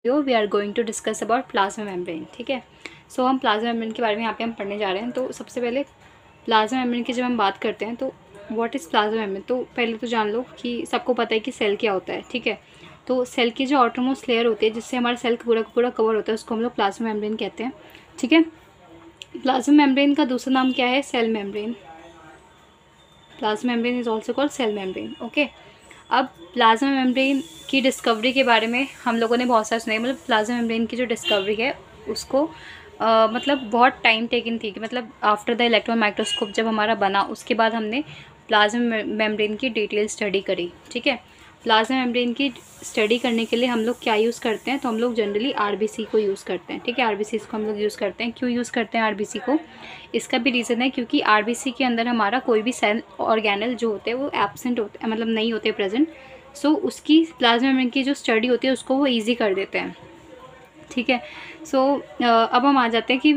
We are going to discuss about plasma membrane. ठीक है, सो हम प्लाज्मा मेम्ब्रेन के बारे में यहाँ पे हम पढ़ने जा रहे हैं। तो सबसे पहले प्लाज्मा मेम्ब्रेन की जब हम बात करते हैं तो व्हाट इज़ प्लाज्मा मेम्ब्रेन, तो पहले तो जान लो कि सबको पता है कि सेल क्या होता है। ठीक है, तो सेल की जो आउटरमोस्ट लेयर होती है जिससे हमारा सेल पूरा का पूरा कवर होता है उसको हम लोग प्लाज्मा मेम्ब्रेन कहते हैं। ठीक है, प्लाज्मा मेम्ब्रेन का दूसरा नाम क्या है? Cell membrane. Plasma membrane is also called cell membrane. Okay, अब प्लाज्मा मेम्ब्रेन की डिस्कवरी के बारे में हम लोगों ने बहुत सारा सुना है। मतलब प्लाज्मा मेम्ब्रेन की जो डिस्कवरी है उसको मतलब बहुत टाइम टेकन थी कि मतलब आफ्टर द इलेक्ट्रॉन माइक्रोस्कोप जब हमारा बना उसके बाद हमने प्लाज्मा मेम्ब्रेन की डिटेल स्टडी करी। ठीक है, प्लाज्मा मेम्ब्रेन की स्टडी करने के लिए हम लोग क्या यूज़ करते हैं? तो हम लोग जनरली आरबीसी को यूज़ करते हैं। ठीक है, आरबीसी को हम लोग यूज़ करते हैं। क्यों यूज़ करते हैं आरबीसी को? इसका भी रीज़न है क्योंकि आरबीसी के अंदर हमारा कोई भी सेल ऑर्गेनल जो होते हैं वो एब्सेंट होते हैं, मतलब नहीं होते प्रेजेंट। सो उसकी प्लाज्मा मेम्ब्रेन की जो स्टडी होती है उसको वो ईजी कर देते हैं। ठीक है, सो अब हम आ जाते हैं कि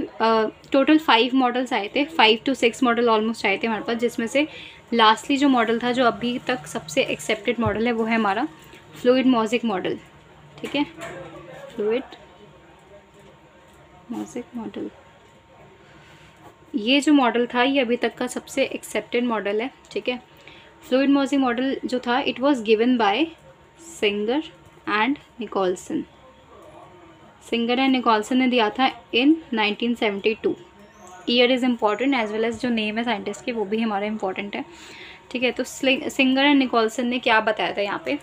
टोटल 5 मॉडल्स आए थे, 5 to 6 मॉडल ऑलमोस्ट आए थे हमारे पास, जिसमें से लास्टली जो मॉडल था जो अभी तक सबसे एक्सेप्टेड मॉडल है वो है हमारा फ्लूइड मोज़ेक मॉडल। ठीक है, फ्लूइड मोज़ेक मॉडल, ये जो मॉडल था ये अभी तक का सबसे एक्सेप्टेड मॉडल है। ठीक है, फ्लूइड मोज़ेक मॉडल जो था it was given by Singer and Nicolson. Singer and Nicolson ने दिया था in 1972। Year is important as well as जो नेम है साइंटिस्ट के वो भी हमारा इम्पॉर्टेंट है। ठीक है, तो सिंगर एंड निकोलसन ने क्या बताया था यहाँ पे?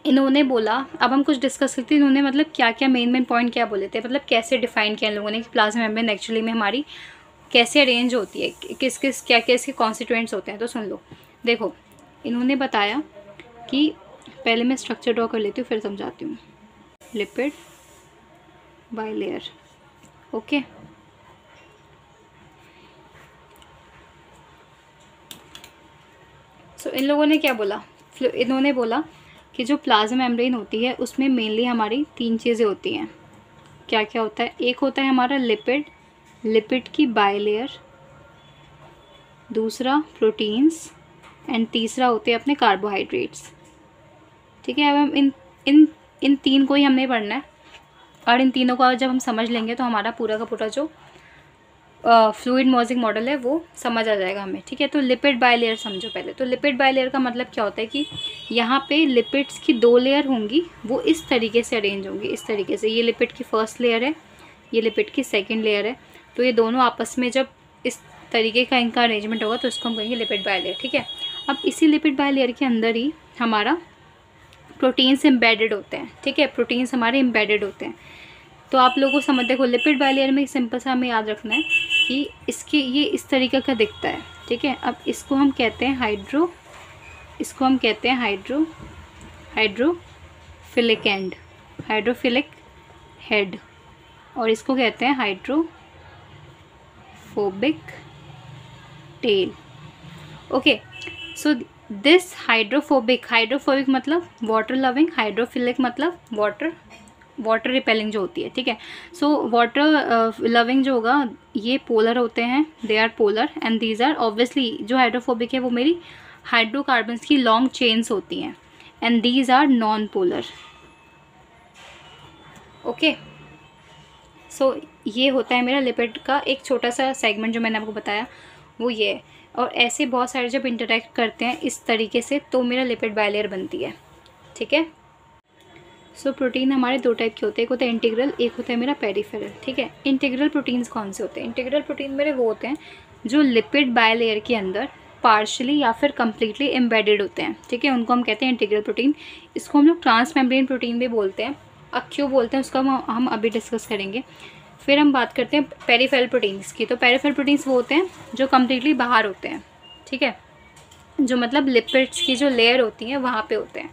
इन्होंने बोला, अब हम कुछ डिस्कस करते हैं, इन्होंने मतलब क्या क्या मेन पॉइंट क्या बोले थे, मतलब कैसे डिफाइन किया इन लोगों ने कि प्लाज्मा मेम्ब्रेन एक्चुअली में हमारी कैसे अरेंज होती है, किस किस क्या क्या इसके कॉन्स्टिट्यूएंट्स होते हैं। तो सुन लो, देखो इन्होंने बताया कि पहले मैं स्ट्रक्चर ड्रॉ कर लेती हूँ फिर समझाती हूँ। Lipid bilayer. ओके, सो इन लोगों ने क्या बोला? इन्होंने बोला कि जो प्लाज्मा मेम्ब्रेन होती है उसमें मेनली हमारी 3 चीज़ें होती हैं। क्या क्या होता है? एक होता है हमारा लिपिड, लिपिड की बाइलेयर, दूसरा प्रोटीन्स एंड तीसरा होते हैं अपने कार्बोहाइड्रेट्स। ठीक है, अब हम इन इन 3 को ही हमने पढ़ना है और इन तीनों को जब हम समझ लेंगे तो हमारा पूरा का पूरा जो फ्लूइड मोज़ेक मॉडल है वो समझ आ जाएगा हमें। ठीक है, तो लिपिड बाइलेयर समझो पहले। तो लिपिड बाइलेयर का मतलब क्या होता है कि यहाँ पे लिपिड्स की 2 लेयर होंगी, वो इस तरीके से अरेंज होंगी, इस तरीके से। ये लिपिड की फर्स्ट लेयर है, ये लिपिड की सेकेंड लेयर है। तो ये दोनों आपस में जब इस तरीके का इनका अरेंजमेंट होगा तो इसको हम कहेंगे लिपिड बाइलेयर। ठीक है, अब इसी लिपिड बाइलेयर के अंदर ही हमारा प्रोटीन्स एम्बेडेड होते हैं। ठीक है, प्रोटीन्स हमारे एम्बेडेड होते हैं। तो आप लोगों को समझ, देखो लिपिड बाइलेयर में सिंपल सा हमें याद रखना है कि इसके ये इस तरीके का दिखता है। ठीक है, अब इसको हम कहते हैं हाइड्रोफिलिक एंड, हाइड्रोफिलिक हेड, और इसको कहते हैं hydrophobic tell. Okay, so this hydrophobic मतलब वाटर लविंग, हाइड्रोफिलिक मतलब वाटर रिपेलिंग जो होती है। ठीक है, सो वाटर लविंग जो होगा ये पोलर होते हैं, they are polar and these are obviously, जो हाइड्रोफोबिक है वो मेरी हाइड्रोकार्बन्स की लॉन्ग चेन्स होती हैं and these are non polar. Okay, so ये होता है मेरा लिपिड का एक छोटा सा सेगमेंट जो मैंने आपको बताया वो ये है। और ऐसे बहुत सारे जब इंटरेक्ट करते हैं इस तरीके से तो मेरा लिपिड बाइलेयर बनती है। ठीक है, सो प्रोटीन हमारे 2 टाइप के होते हैं, एक होता है इंटीग्रल, एक होता है मेरा पेरिफेरल। ठीक है, इंटीग्रल प्रोटीन्स कौन से होते हैं? इंटीग्रल प्रोटीन मेरे वो होते हैं जो लिपिड बाइलेयर के अंदर पार्शली या फिर कम्प्लीटली एम्बेडेड होते हैं। ठीक है, उनको हम कहते हैं इंटीग्रल प्रोटीन। इसको हम लोग ट्रांस मेम्ब्रेन प्रोटीन भी बोलते हैं, क्यों बोलते हैं उसका हम अभी डिस्कस करेंगे। फिर हम बात करते हैं पेरिफेरल प्रोटीन्स की। तो पेरिफेरल प्रोटीन्स वो होते हैं जो कम्प्लीटली बाहर होते हैं। ठीक है, जो मतलब लिपिड्स की जो लेयर होती है वहाँ पे होते हैं।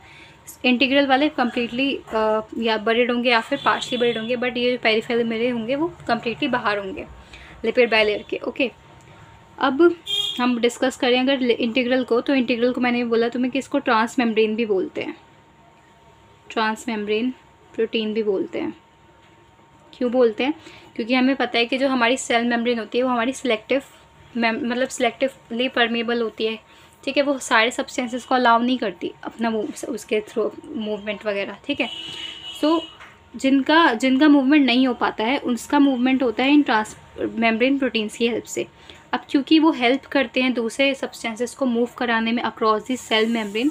इंटीग्रल वाले कम्प्लीटली या बरीड होंगे या फिर पार्शली बरीड होंगे, बट ये पेरिफेरल मेरे होंगे वो कम्प्लीटली बाहर होंगे लिपिड बाइलेयर के। ओके, अब हम डिस्कस करें अगर इंटीग्रल को, तो इंटीग्रल को मैंने बोला तुम्हें कि इसको ट्रांस मेम्ब्रेन भी बोलते हैं, ट्रांस मेम्ब्रेन प्रोटीन भी बोलते हैं। क्यों बोलते हैं? क्योंकि हमें पता है कि जो हमारी सेल मेम्ब्रेन होती है वो हमारी मतलब सिलेक्टिवली परमेबल होती है। ठीक है, वो सारे सब्सटेंसेस को अलाउ नहीं करती अपना उसके थ्रू मूवमेंट वगैरह। ठीक है, सो जिनका जिनका मूवमेंट नहीं हो पाता है उसका मूवमेंट होता है इन मेम्ब्रेन प्रोटीन्स की हेल्प से। अब क्योंकि वो हेल्प करते हैं दूसरे सब्सटेंसेस को मूव कराने में अक्रॉस दी सेल मेम्ब्रेन,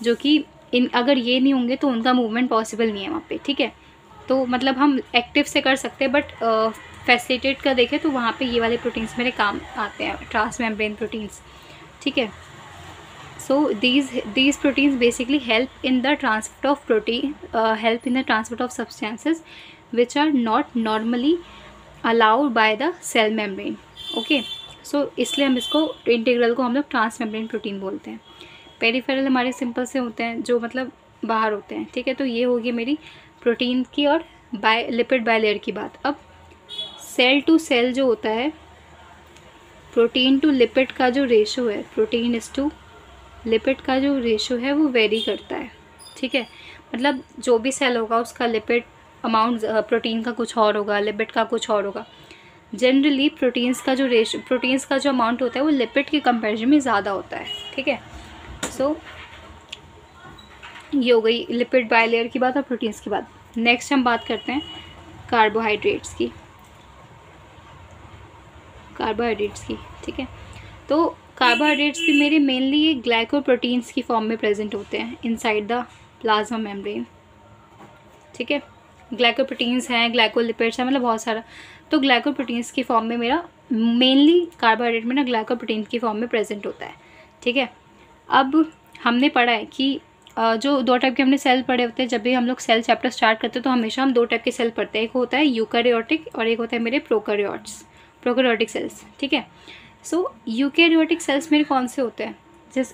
जो कि इन अगर ये नहीं होंगे तो उनका मूवमेंट पॉसिबल नहीं है वहाँ पे, ठीक है। तो मतलब हम एक्टिव से कर सकते हैं, बट फैसिलिटेट का देखें तो वहाँ पे ये वाले प्रोटीन्स मेरे काम आते हैं, ट्रांस मेम्ब्रेन प्रोटीन्स, ठीक है। So these proteins basically help in the transport of substances which are not normally allowed by the cell membrane. Okay, so इसलिए हम इसको इंटीग्रल को हम लोग ट्रांस मेम्ब्रेन प्रोटीन बोलते हैं। पेरिफेरल हमारे सिंपल से होते हैं जो मतलब बाहर होते हैं, ठीक है। तो ये होगी मेरी प्रोटीन की और लिपिड बायलेयर की बात। अब सेल टू सेल जो होता है, प्रोटीन टू लिपिड का जो रेशो है, प्रोटीन इज टू लिपिड का जो रेशो है वो वेरी करता है, ठीक है। मतलब जो भी सेल होगा उसका लिपिड अमाउंट प्रोटीन का कुछ और होगा, लिपिड का कुछ और होगा। जनरली प्रोटीन्स का जो अमाउंट होता है वो लिपिड के कंपैरिजन में ज़्यादा होता है, ठीक है। सो ये हो गई लिपिड बायलेयर की बात और प्रोटीन्स की बात। नेक्स्ट हम बात करते हैं कार्बोहाइड्रेट्स की, ठीक है। तो कार्बोहाइड्रेट्स भी मेरे मेनली ये ग्लाइकोप्रोटीन्स की फॉर्म में प्रेजेंट होते हैं इनसाइड द प्लाज्मा मेम्ब्रेन, ठीक है। ग्लाइकोप्रोटीन्स हैं, ग्लाइकोलिपिड्स हैं, मतलब बहुत सारा। तो ग्लाइकोप्रोटीन्स की फॉर्म में मेरा मेनली कार्बोहाइड्रेट में ना ग्लाइकोप्रोटीन्स की फॉर्म में प्रेजेंट होता है, ठीक है। अब हमने पढ़ा है कि जो 2 टाइप के हमने सेल पढ़े होते हैं, जब भी हम लोग सेल चैप्टर स्टार्ट करते हैं तो हमेशा हम 2 टाइप के सेल पढ़ते हैं, एक होता है यूकैरियोटिक और एक होता है मेरे प्रोकैरियोटिक सेल्स, ठीक है। सो यूकैरियोटिक सेल्स मेरे कौन से होते हैं,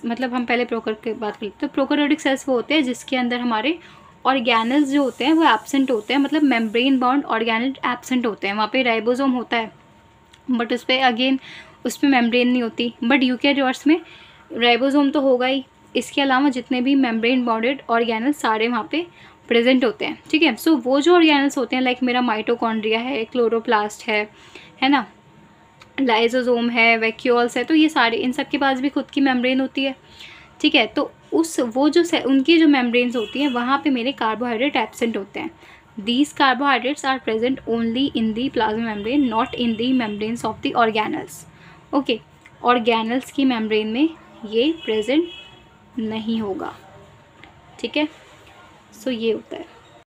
मतलब हम पहले प्रोकर की बात कर लेते हैं। तो प्रोकैरियोटिक सेल्स वो होते हैं जिसके अंदर हमारे ऑर्गेनल्स जो होते हैं वो एब्सेंट होते हैं, मतलब मेम्ब्रेन बाउंड ऑर्गेनल एब्सेंट होते हैं। वहाँ पे राइबोसोम होता है बट उस पर मेम्ब्रेन नहीं होती। बट यूकैरियोट्स में राइबोसोम तो होगा ही, इसके अलावा जितने भी मेम्ब्रेन बाउंडेड ऑर्गेनल्स सारे वहाँ पे प्रेजेंट होते हैं, ठीक है। सो वो जो ऑर्गेनल्स होते हैं, लाइक मेरा माइटोकॉन्ड्रिया है, क्लोरोप्लास्ट है ना, लाइसोसोम है, वैक्यूल्स है, तो ये सारे इन सब के पास भी खुद की मेम्ब्रेन होती है, ठीक है। तो उनकी जो मेम्ब्रेन्स होती हैं वहाँ पे मेरे कार्बोहाइड्रेट एब्सेंट होते हैं। These carbohydrates are present only in the plasma membrane, not in the membranes of the organelles. Okay, organelles की मेम्ब्रेन में ये प्रेजेंट नहीं होगा, ठीक है। सो ये होता है।